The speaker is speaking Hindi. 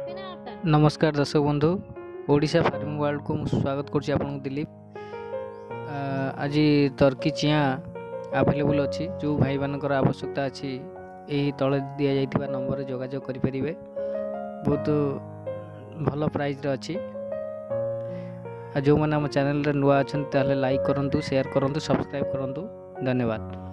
नमस्कार दर्शक बंधु ओडिशा फार्मिंग वर्ल्ड को स्वागत करुच्ची आपन दिलीप। आज टर्की चिया अवेलेबल अच्छी जो भाई मानकर आवश्यकता अच्छी यही तले दि जाइथिबा नंबर जोगाजोग करें। बहुत भल प्राइस अच्छी जो मैंने आम चैनल नुआ अच्छा लाइक करूँ, शेयर करूँ, सब्सक्राइब करूँ। धन्यवाद।